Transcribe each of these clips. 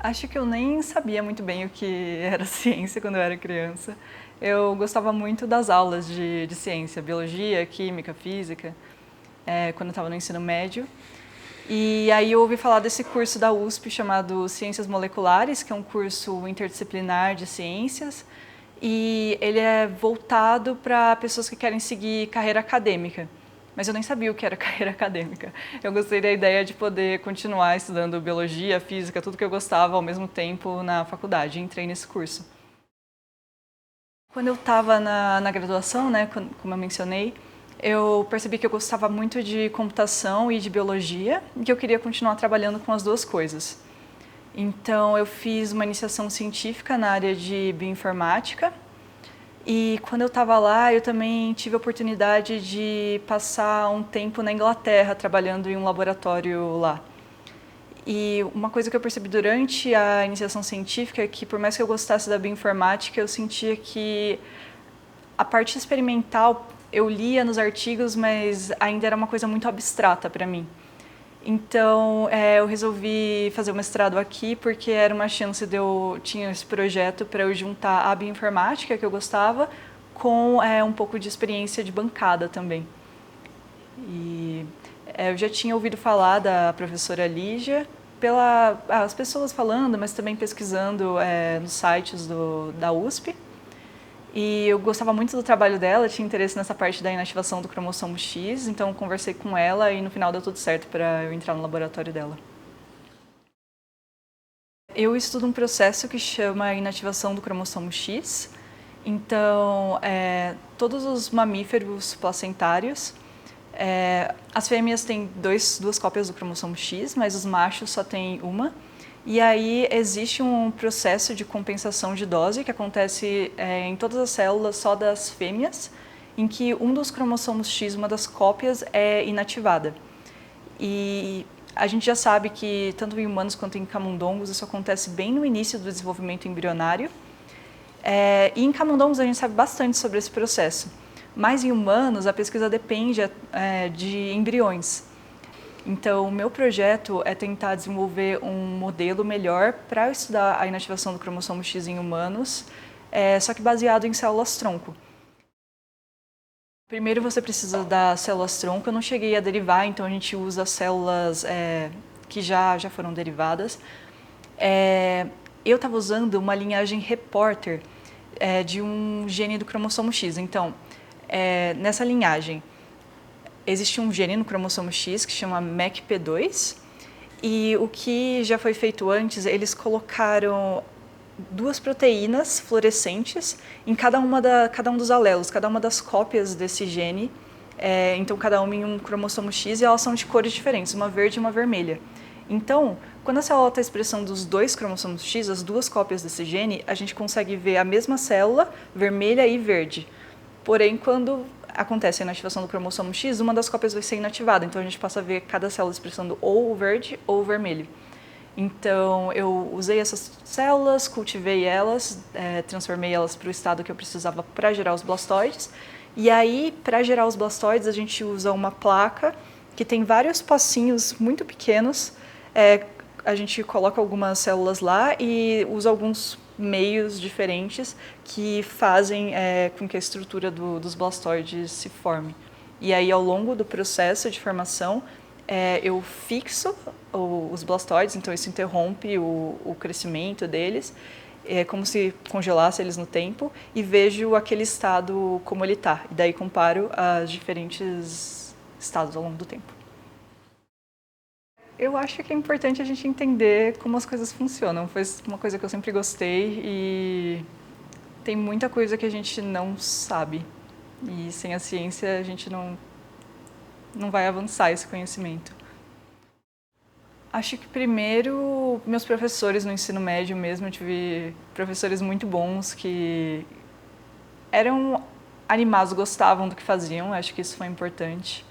Acho que eu nem sabia muito bem o que era ciência quando eu era criança. Eu gostava muito das aulas de ciência, biologia, química, física, quando eu estava no ensino médio. E aí eu ouvi falar desse curso da USP chamado Ciências Moleculares, que é um curso interdisciplinar de ciências, e ele é voltado para pessoas que querem seguir carreira acadêmica. Mas eu nem sabia o que era carreira acadêmica. Eu gostei da ideia de poder continuar estudando biologia, física, tudo que eu gostava ao mesmo tempo na faculdade. E entrei nesse curso. Quando eu estava na graduação, né, como eu mencionei, eu percebi que eu gostava muito de computação e de biologia e que eu queria continuar trabalhando com as duas coisas. Então, eu fiz uma iniciação científica na área de bioinformática e quando eu estava lá, eu também tive a oportunidade de passar um tempo na Inglaterra trabalhando em um laboratório lá. E uma coisa que eu percebi durante a iniciação científica é que, por mais que eu gostasse da bioinformática, eu sentia que a parte experimental eu lia nos artigos, mas ainda era uma coisa muito abstrata para mim. Então, eu resolvi fazer o mestrado aqui porque era uma chance de eu tinha esse projeto para eu juntar a bioinformática que eu gostava com um pouco de experiência de bancada também. E eu já tinha ouvido falar da professora Lígia as pessoas falando, mas também pesquisando nos sites da USP. E eu gostava muito do trabalho dela, tinha interesse nessa parte da inativação do cromossomo X, então conversei com ela e no final deu tudo certo para eu entrar no laboratório dela. Eu estudo um processo que chama inativação do cromossomo X. Então, todos os mamíferos placentários, as fêmeas têm duas cópias do cromossomo X, mas os machos só têm uma. E aí existe um processo de compensação de dose que acontece em todas as células só das fêmeas, em que um dos cromossomos X, uma das cópias, é inativada. E a gente já sabe que tanto em humanos quanto em camundongos isso acontece bem no início do desenvolvimento embrionário. E em camundongos a gente sabe bastante sobre esse processo, mas em humanos a pesquisa depende de embriões. Então, o meu projeto é tentar desenvolver um modelo melhor para estudar a inativação do cromossomo X em humanos, só que baseado em células-tronco. Primeiro você precisa das células-tronco, eu não cheguei a derivar, então a gente usa células que já foram derivadas. Eu estava usando uma linhagem reporter de um gene do cromossomo X, então nessa linhagem existe um gene no cromossomo X que chama MECP2 e o que já foi feito antes, eles colocaram duas proteínas fluorescentes em cada um dos alelos, cada uma das cópias desse gene, então cada uma em um cromossomo X e elas são de cores diferentes, uma verde e uma vermelha. Então, quando a célula está expressando os dois cromossomos X, as duas cópias desse gene, a gente consegue ver a mesma célula, vermelha e verde. Porém, quando acontece a inativação do cromossomo X, uma das cópias vai ser inativada, então a gente passa a ver cada célula expressando ou o verde ou o vermelho. Então, eu usei essas células, cultivei elas, transformei elas para o estado que eu precisava para gerar os blastoides. E aí, para gerar os blastoides, a gente usa uma placa que tem vários pocinhos muito pequenos. A gente coloca algumas células lá e usa alguns meios diferentes que fazem com que a estrutura dos blastoides se forme. E aí, ao longo do processo de formação, eu fixo os blastoides, então isso interrompe o crescimento deles, como se congelasse eles no tempo, e vejo aquele estado como ele está. E daí comparo os diferentes estados ao longo do tempo. Eu acho que é importante a gente entender como as coisas funcionam. Foi uma coisa que eu sempre gostei e tem muita coisa que a gente não sabe. E sem a ciência a gente não vai avançar esse conhecimento. Acho que primeiro, meus professores no ensino médio mesmo, eu tive professores muito bons que eram animados, gostavam do que faziam, acho que isso foi importante.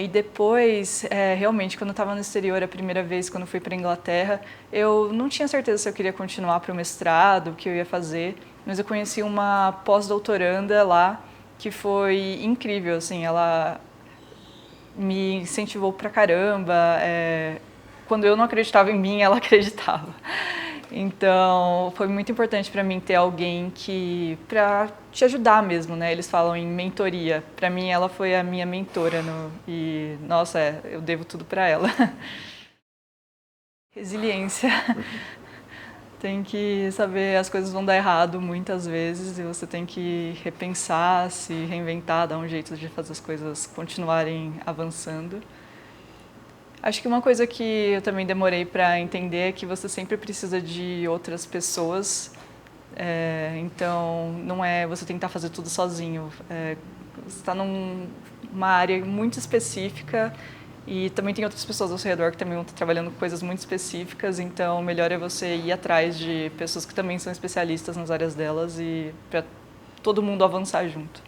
E depois, realmente, quando eu estava no exterior a primeira vez, quando eu fui para a Inglaterra, eu não tinha certeza se eu queria continuar para o mestrado, o que eu ia fazer, mas eu conheci uma pós-doutoranda lá que foi incrível, assim, ela me incentivou pra caramba, quando eu não acreditava em mim, ela acreditava. Então, foi muito importante para mim ter alguém para te ajudar mesmo, né? Eles falam em mentoria. Para mim, ela foi a minha mentora e, nossa, eu devo tudo para ela. Resiliência. Tem que saber, as coisas vão dar errado muitas vezes e você tem que repensar, se reinventar, dar um jeito de fazer as coisas continuarem avançando. Acho que uma coisa que eu também demorei para entender é que você sempre precisa de outras pessoas. Então, não é você tentar fazer tudo sozinho. Você está numa área muito específica e também tem outras pessoas ao seu redor que também vão estar trabalhando com coisas muito específicas. Então, o melhor é você ir atrás de pessoas que também são especialistas nas áreas delas e para todo mundo avançar junto.